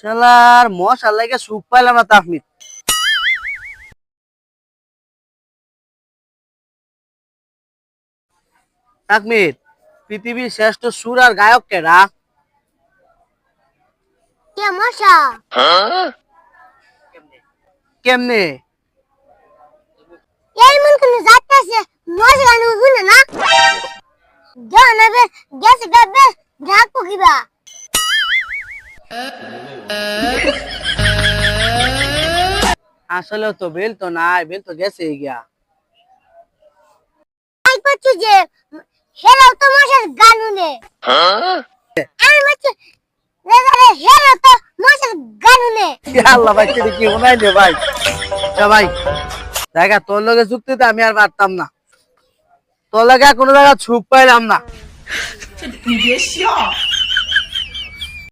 শালার মশার লাগে সুখ পাইলাম না তাফমিদ। তাকমিদ, পৃথিবীর শ্রেষ্ঠ সুর আর গায়ক কেডা? কে মশা? কেমনে? এই মন কোন যাইতাছে মশা গান শুনে না জানাবে গেছে গাবে ঢাকু কিবা আসলে তো বেল তো নাই, বেল তো গেছে গিয়া। আই করছি যে হেলো তো মশার গান শুনে আমি বলছি রে হেলো তো মশার গান শুনে আল্লাহ ভাই তুই কি শোনাই দে ভাই। আচ্ছা ভাই দেখা তোর লগে যুক্তিতে আমি আর পারতাম না, তোর লগে কোনো জায়গা সুখ পাইলাম না।